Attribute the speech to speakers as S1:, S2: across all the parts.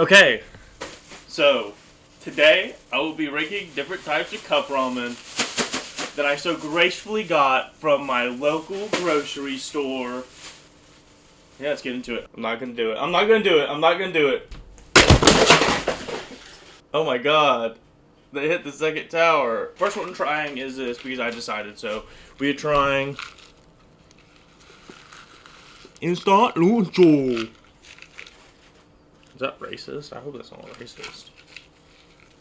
S1: Okay, so today I will be ranking different types of cup ramen that I so gracefully got from my local grocery store. Yeah, let's get into it. I'm not gonna do it. I'm not gonna do it. I'm not gonna do it. Oh my god. They hit the second tower. First one I'm trying is this because I decided so. We are trying instant noodle. Is that racist? I hope that's not racist.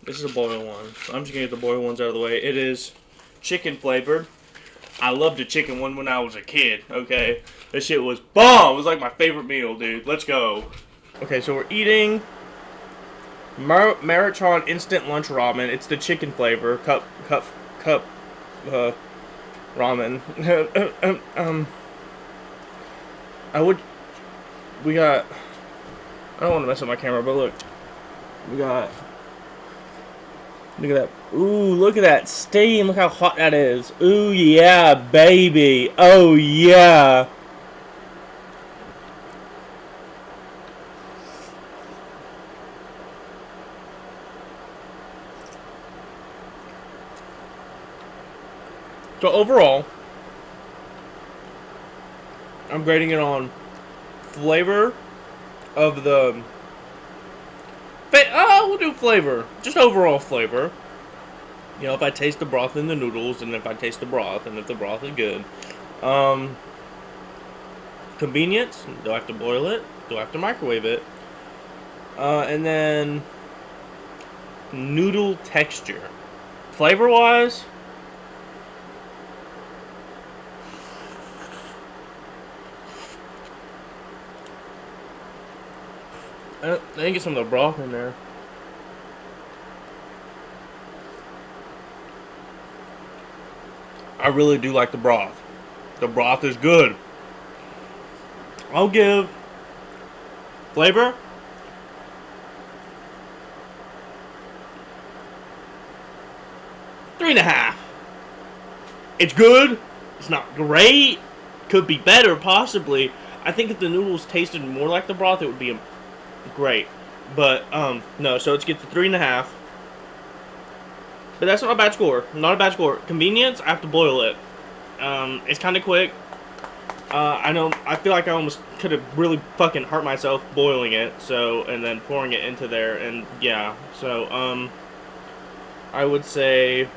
S1: This is a boiled one. I'm just gonna get the boiled ones out of the way. It is chicken flavored. I loved the chicken one when I was a kid, okay? This shit was bomb! It was like my favorite meal, dude. Let's go. Okay, so we're eating Maruchan Instant Lunch Ramen. It's the chicken flavor. Cup ramen. We got, I don't want to mess up my camera, but look. We got, look at that. Ooh, look at that steam. Look how hot that is. Ooh, yeah, baby. Oh, yeah. So overall, I'm grading it on flavor of the... we'll do flavor. Just overall flavor. You know, if I taste the broth in the noodles, and if I taste the broth, and if the broth is good. Convenience. Do I have to boil it? Do I have to microwave it? And then noodle texture. Flavor-wise, I didn't get some of the broth in there. I really do like the broth. The broth is good. I'll give flavor 3.5. It's good. It's not great. Could be better, possibly. I think if the noodles tasted more like the broth, it would be great. But no. So let's get to 3.5. But that's not a bad score. Not a bad score. Convenience, I have to boil it. It's kind of quick. I know. I feel like I almost could have really fucking hurt myself boiling it. So, and then pouring it into there, and yeah. So, I would say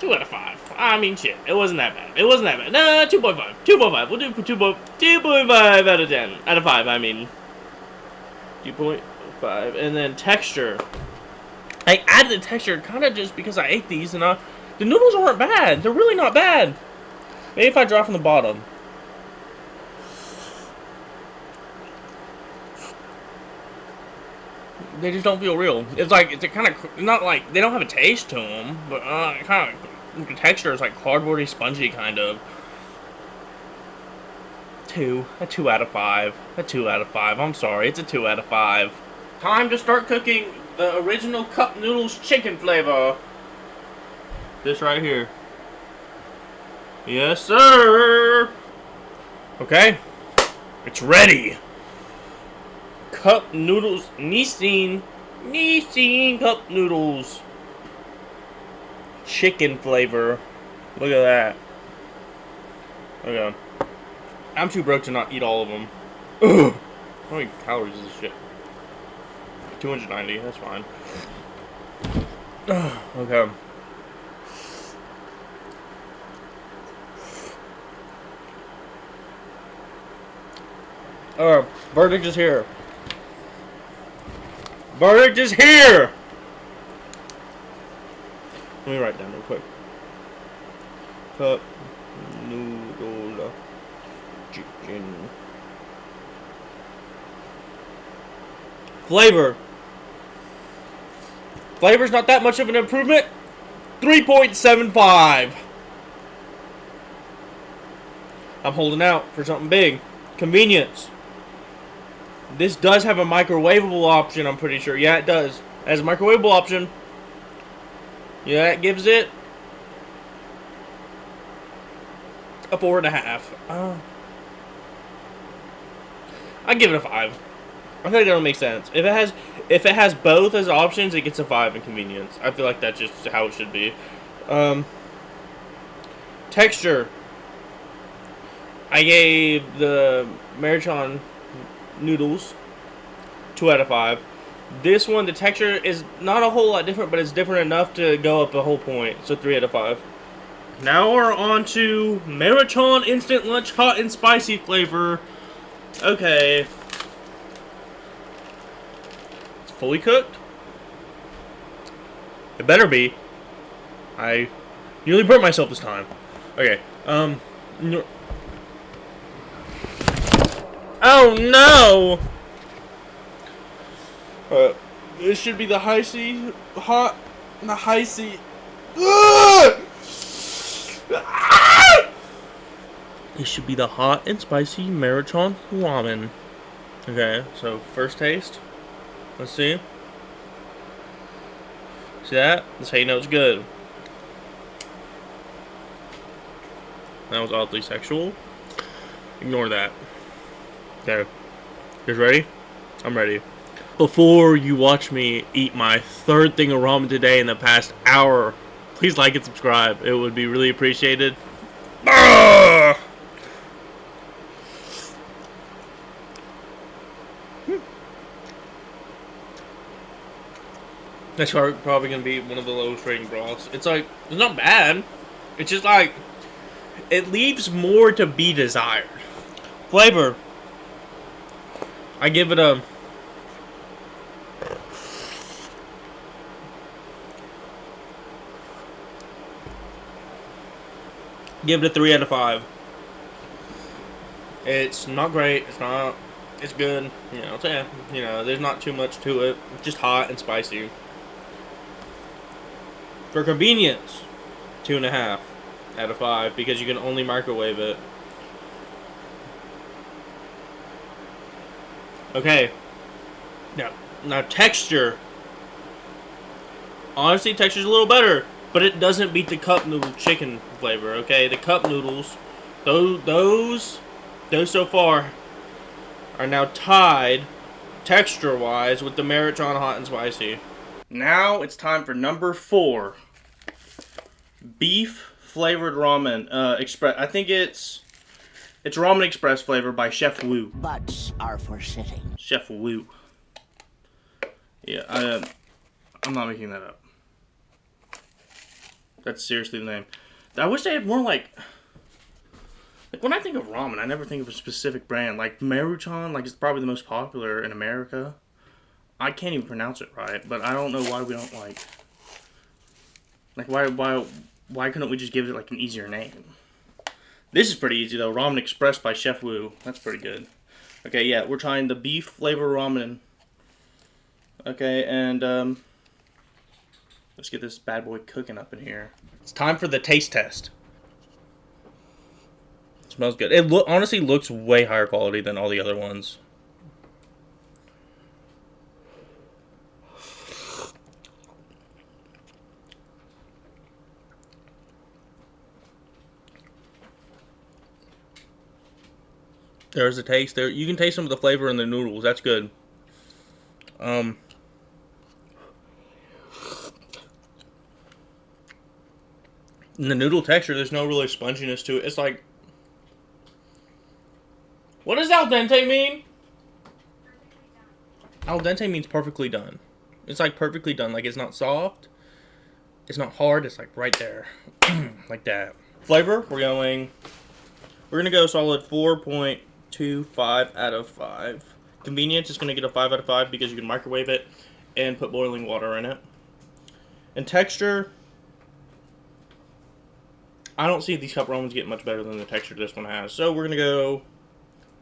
S1: 2 out of 5. I mean, shit. It wasn't that bad. It wasn't that bad. No, 2.5. 2.5. We'll do 2.5 out of 10. Out of 5, I mean. 2.5. And then texture. I added the texture kind of just because I ate these, and the noodles aren't bad. They're really not bad. Maybe if I draw from the bottom. They just don't feel real. It's like, it's kind of, not like, they don't have a taste to them, but kind of, the texture is like cardboardy, spongy kind of. A 2 out of 5. A 2 out of 5. I'm sorry, it's a 2 out of 5. Time to start cooking the original cup noodles chicken flavor. This right here. Yes, sir. Okay, it's ready. Cup noodles, Nissin cup noodles. Chicken flavor. Look at that. Okay. I'm too broke to not eat all of them. Ugh. How many calories is this shit? 290, that's fine. Okay. Verdict is here. Verdict is here! Let me write down real quick. Cup noodle chicken. Flavor. Flavor's not that much of an improvement. 3.75. I'm holding out for something big. Convenience. This does have a microwavable option, I'm pretty sure. Yeah, it does. It has a microwavable option. Yeah, it gives it a 4.5. I give it a 5. I feel like that'll make sense. If it has both as options, it gets a 5 in convenience. I feel like that's just how it should be. Texture. I gave the Maruchan noodles 2 out of 5. This one, the texture is not a whole lot different, but it's different enough to go up a whole point. So 3 out of 5. Now we're on to Maruchan Instant Lunch Hot and Spicy flavor. Okay. It's fully cooked. It better be. I nearly burnt myself this time. Okay. No. Oh no! This should be the high C, hot, the high C. This should be the hot and spicy Maruchan ramen. Okay, so first taste. Let's see. See that? That's how you know it's good. That was oddly sexual. Ignore that. Okay. You guys ready? I'm ready. Before you watch me eat my 3rd thing of ramen today in the past hour, please like and subscribe. It would be really appreciated. Ah! That's probably going to be one of the lowest rating broths. It's like, it's not bad. It's just like, it leaves more to be desired. Flavor. I give it a... Give it a 3 out of 5. It's not great. It's not... It's good. You know, it's, you know, there's not too much to it. It's just hot and spicy. For convenience, 2.5 out of 5 because you can only microwave it. Okay. Now texture. Honestly, texture's a little better, but it doesn't beat the cup noodle chicken flavor. Okay, the cup noodles, those so far are now tied texture-wise with the Maruchan hot and spicy. Now it's time for number 4. Beef flavored ramen express. I think it's Ramen Express flavor by Chef Wu.
S2: Butts are for sitting.
S1: Chef Wu. Yeah, I'm not making that up. That's seriously the name. I wish they had more like when I think of ramen, I never think of a specific brand. Like Maruchan, like it's probably the most popular in America. I can't even pronounce it right, but I don't know why we don't like why couldn't we just give it like an easier name? This is pretty easy though. Ramen Express by Chef Wu. That's pretty good. Okay, yeah, we're trying the beef flavor ramen. Okay, and let's get this bad boy cooking up in here. It's time for the taste test. It smells good. It honestly looks way higher quality than all the other ones. There's a taste there. You can taste some of the flavor in the noodles. That's good. In the noodle texture, there's no really sponginess to it. It's like, what does al dente mean? Al dente means perfectly done. It's like perfectly done. Like it's not soft. It's not hard. It's like right there. Like that. Flavor, we're going to go solid 4.25 out of 5. Convenience is going to get a 5 out of 5 because you can microwave it and put boiling water in it. And texture, I don't see these cup ramens getting much better than the texture this one has. So we're going to go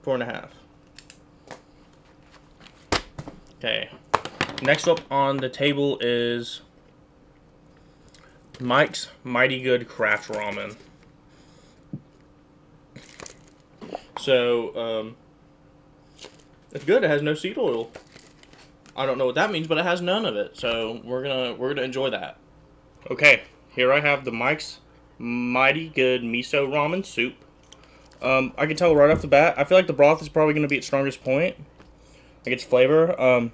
S1: 4.5. Okay. Next up on the table is Mike's Mighty Good Craft Ramen. So, it's good. It has no seed oil. I don't know what that means, but it has none of it. So we're gonna enjoy that. Okay, here I have the Mike's Mighty Good Miso Ramen Soup. I can tell right off the bat. I feel like the broth is probably going to be its strongest point. Like its flavor.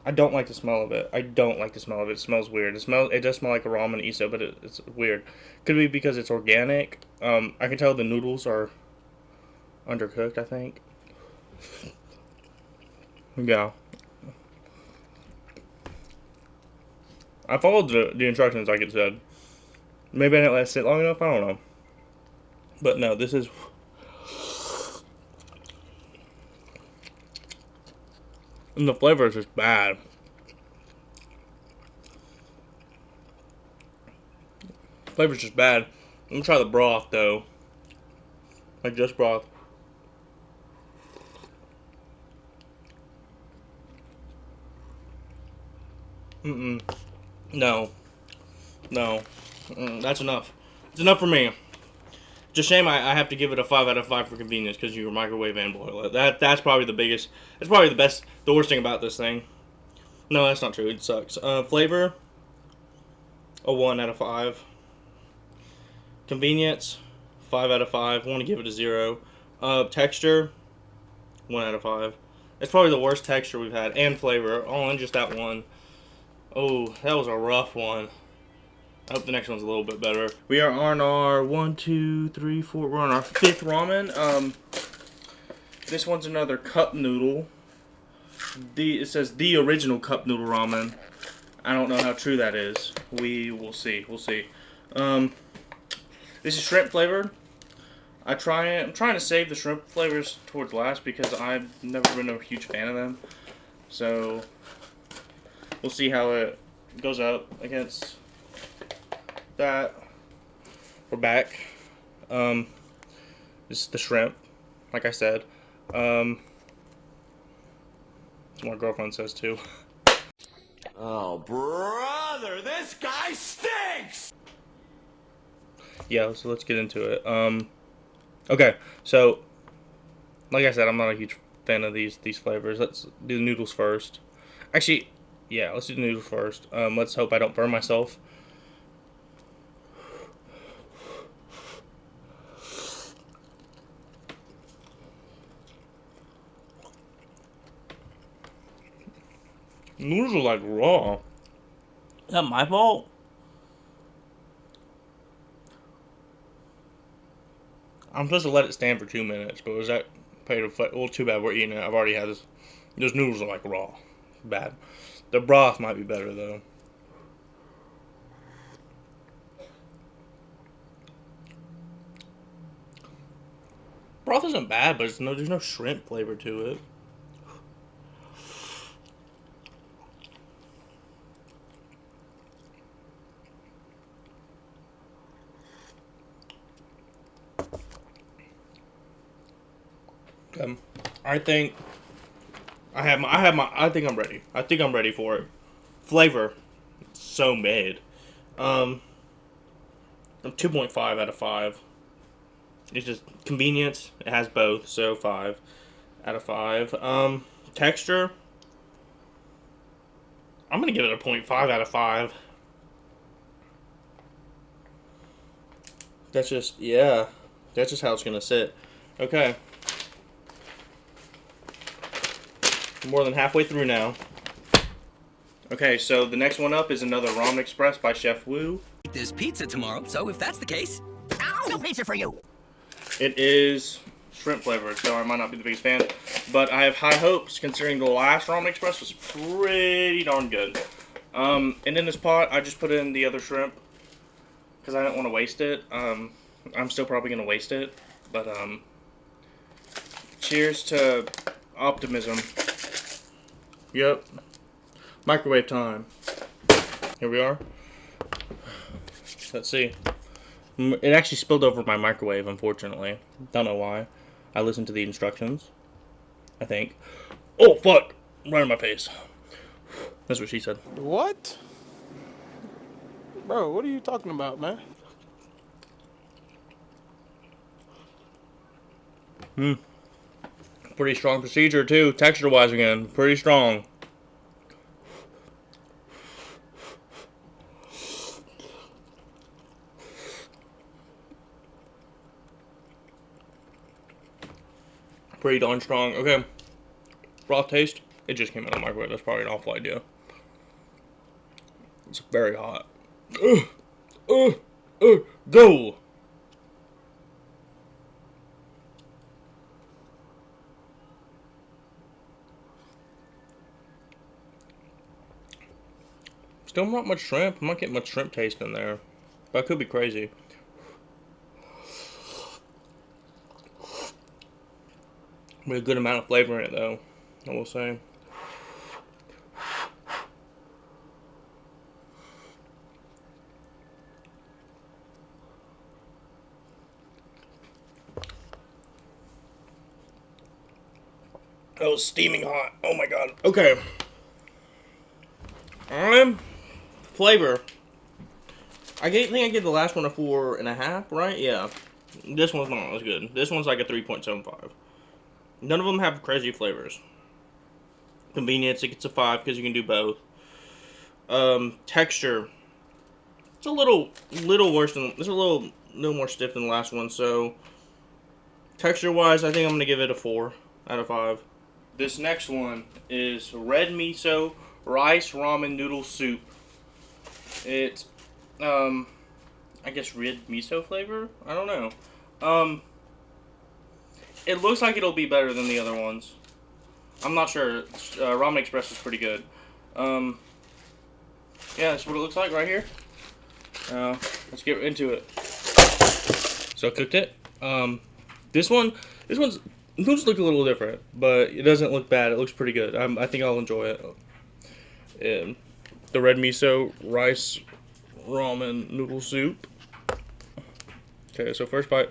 S1: I don't like the smell of it. I don't like the smell of it. It smells weird. It does smell like a ramen iso, but it's weird. Could be because it's organic. I can tell the noodles are undercooked, I think. Yeah. I followed the instructions like it said. Maybe I didn't let it sit long enough. I don't know. But no, this is... And the flavor is just bad. Flavor's just bad. Let me try the broth, though. Like, just broth. Mm-mm. No. No. That's enough. It's enough for me. It's a shame I have to give it a 5 out of 5 for convenience because you microwave and boil it. That's probably the biggest... That's probably the worst thing about this thing. No, that's not true. It sucks. Flavor, a 1 out of 5. Convenience, 5 out of 5. I want to give it a 0. Texture, 1 out of 5. It's probably the worst texture we've had. And flavor, all in just that one. Oh, that was a rough one. I hope the next one's a little bit better. We are on our 1, 2, 3, 4. We're on our 5th ramen. This one's another cup noodle. It says the original cup noodle ramen. I don't know how true that is. We will see. We'll see. This is shrimp flavored. I'm trying to save the shrimp flavors towards last because I've never been a huge fan of them. So we'll see how it goes up against that. We're back. This is the shrimp, like I said. That's what my girlfriend says too.
S2: Oh, brother, this guy stinks!
S1: Yeah, so let's get into it. Okay, so like I said, I'm not a huge fan of these flavors. Let's do the noodles first. Actually, yeah, let's do the noodles first. Let's hope I don't burn myself. Noodles are like raw. Is that my fault? I'm supposed to let it stand for 2 minutes, but was that paid a well, too bad we're eating it. I've already had this. Those noodles are like raw. Bad. The broth might be better though. Broth isn't bad, but there's no shrimp flavor to it. I think I think I'm ready. I think I'm ready for it. Flavor, so mid. 2.5 out of 5. It's just convenience. It has both, so 5 out of 5. Texture, I'm gonna give it a 0.5 out of 5. That's just that's just how it's gonna sit. Okay. More than halfway through now. Okay, so the next one up is another Ramen Express by Chef Wu.
S3: There's pizza tomorrow, so if that's the case...
S2: Ow! No pizza for you!
S1: It is shrimp flavored, so I might not be the biggest fan. But I have high hopes, considering the last Ramen Express was pretty darn good. And in this pot, I just put in the other shrimp, because I didn't want to waste it. I'm still probably going to waste it, but cheers to optimism. Yep. Microwave time. Here we are. Let's see. It actually spilled over my microwave, unfortunately. Don't know why. I listened to the instructions, I think. Oh, fuck! Right in my face. That's what she said.
S4: What? Bro, what are you talking about, man?
S1: Pretty strong procedure, too. Texture-wise, again. Pretty strong. Pretty darn strong. Okay. Broth taste. It just came out of the microwave. That's probably an awful idea. It's very hot. Go! Still not much shrimp. I'm not getting much shrimp taste in there. But I could be crazy. With a good amount of flavor in it, though, I will say. That was steaming hot. Oh my god. Okay. Flavor. I think I gave the last one a 4.5, right? Yeah. This one's not as good. This one's like a 3.75. None of them have crazy flavors. Convenience, it gets a 5 because you can do both. Texture. It's a little worse than, it's a little more stiff than the last one, so texture wise, I think I'm gonna give it a 4 out of 5. This next one is red miso rice ramen noodle soup. It's I guess red miso flavor? I don't know. It looks like it'll be better than the other ones. I'm not sure. Ramen Express is pretty good. Yeah, that's what it looks like right here. Let's get into it. So I cooked it. This one's noodles look a little different, but it doesn't look bad. It looks pretty good. I think I'll enjoy it. The red miso rice ramen noodle soup. Okay, so first bite.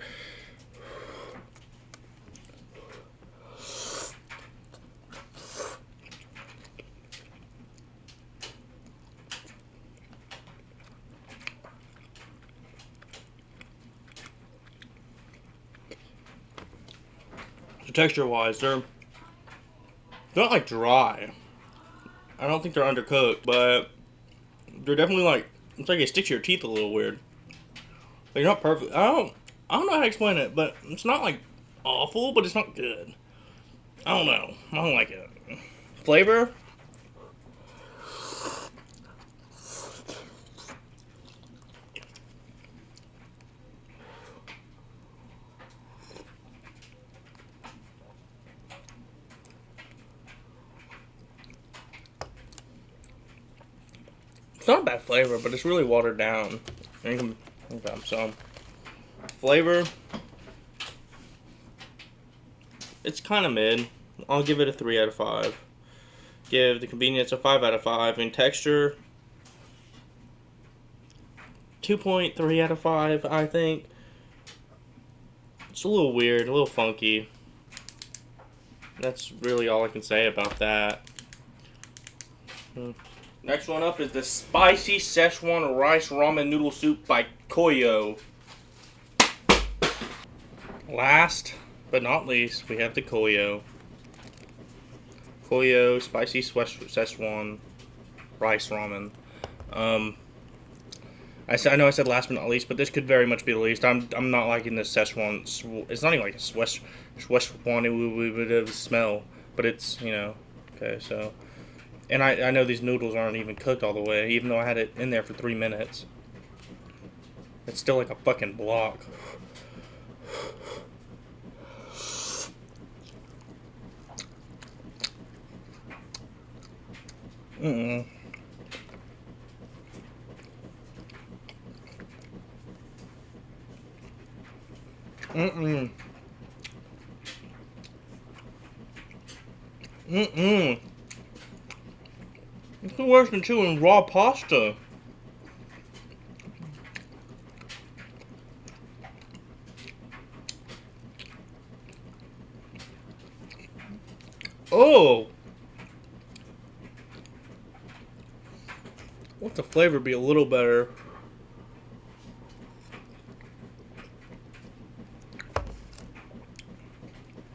S1: So texture-wise, they're not like dry. I don't think they're undercooked, but they're definitely like, it's like it sticks to your teeth a little weird. They're not perfect. I don't know how to explain it, but it's not like awful, but it's not good. I don't know. I don't like it. Flavor. It's not a bad flavor, but it's really watered down. Okay, so flavor, it's kind of mid. I'll give it a 3 out of 5. Give the convenience a 5 out of 5. And texture, 2.3 out of 5, I think. It's a little weird, a little funky. That's really all I can say about that. Next one up is the Spicy Szechuan Rice Ramen Noodle Soup by Koyo. Last but not least, we have the Koyo. Koyo Spicy Szechuan Rice Ramen. I know I said last but not least, but this could very much be the least. I'm not liking this Szechuan. It's not even like a Szechuan smell, but it's, you know, okay, so. And I know these noodles aren't even cooked all the way, even though I had it in there for 3 minutes. It's still like a fucking block. Mm-mm. Mm-mm. Mm-mm. It's worse than chewing raw pasta. Oh! Want the flavor be a little better.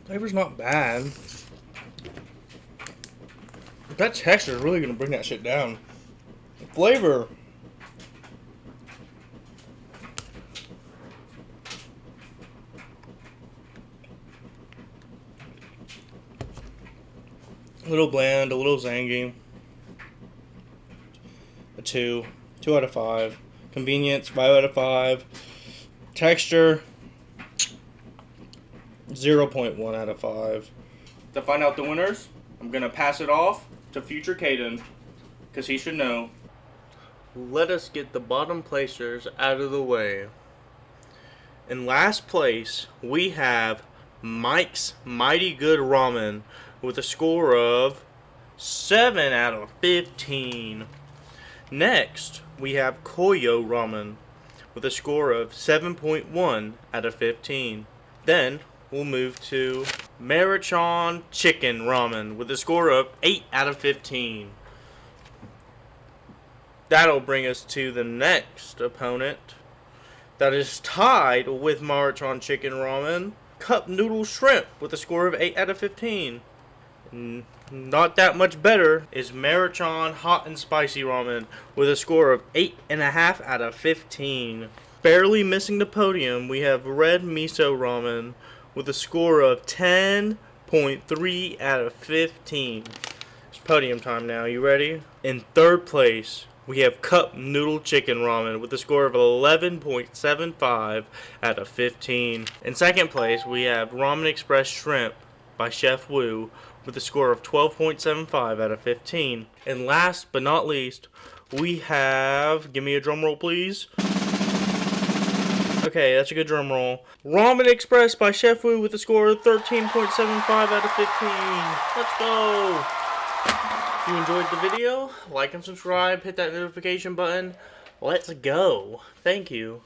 S1: Flavor's not bad. But that texture is really gonna bring that shit down. The flavor. A little bland, a little zangy. A 2. 2 out of 5. Convenience, 5 out of 5. Texture, 0.1 out of 5. To find out the winners, I'm going to pass it off to future Kdot-Kaedon, because he should know. Let us get the bottom placers out of the way. In last place, we have Mike's Mighty Good Ramen with a score of 7 out of 15. Next, we have Koyo Ramen with a score of 7.1 out of 15. Then, we'll move to Maruchan Chicken Ramen with a score of 8 out of 15. That'll bring us to the next opponent that is tied with Maruchan Chicken Ramen, Cup Noodle Shrimp with a score of 8 out of 15. Not that much better is Maruchan Hot and Spicy Ramen with a score of 8.5 out of 15. Barely missing the podium, we have Red Miso Ramen with a score of 10.3 out of 15. It's podium time now, you ready? In third place, we have Cup Noodle Chicken Ramen with a score of 11.75 out of 15. In second place, we have Ramen Express Shrimp by Chef Wu with a score of 12.75 out of 15. And last but not least, we have, give me a drum roll please. Okay, that's a good drum roll. Ramen Express by Chef Wu with a score of 13.75 out of 15. Let's go! If you enjoyed the video, like and subscribe, hit that notification button. Let's go. Thank you.